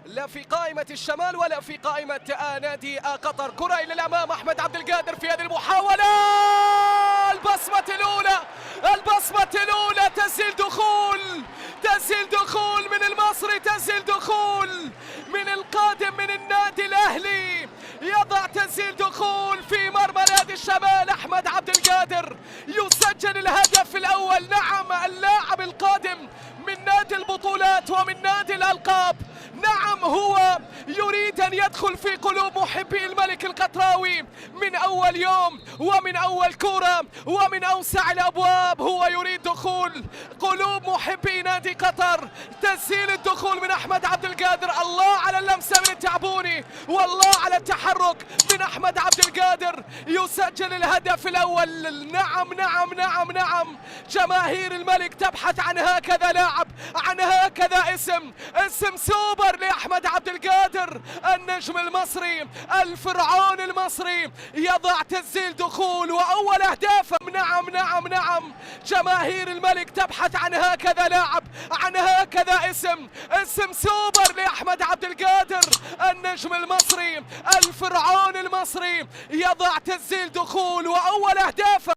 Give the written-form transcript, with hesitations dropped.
لا في قائمة الشمال ولا في قائمة نادي قطر. كرة إلى الأمام، أحمد عبد القادر في هذه المحاولة، البصمة الأولى تسجيل دخول من المصري، تسجيل دخول من القادم من النادي الأهلي، يضع تسجيل دخول في مرمى نادي الشمال. أحمد عبد القادر يسجل الهدف الأول. نعم، اللاعب القادم من نادي البطولات ومن نادي الألقاب، نعم هو يريد أن يدخل في قلوب محبي الملك القطراوي من أول يوم ومن أول كرة ومن أوسع الأبواب. هو يريد دخول قلوب محبي نادي قطر. تسجيل الدخول من أحمد عبد القادر. الله على اللمسة من التعبوني، والله على التحرك من أحمد عبد القادر، يسجل الهدف الأول. نعم نعم نعم نعم، جماهير الملك تبحث عن هكذا لاعب، عن هكذا اسم سوبر لأحمد عبد القادر، النجم المصري، الفرعون المصري، يضع تسجيل دخول وأول أهدافه. نعم نعم نعم، جماهير الملك تبحث عن هكذا لاعب، عن هكذا اسم سوبر لأحمد عبد القادر، النجم المصري، الفرعون المصري، يضع تسجيل دخول وأول أهدافه.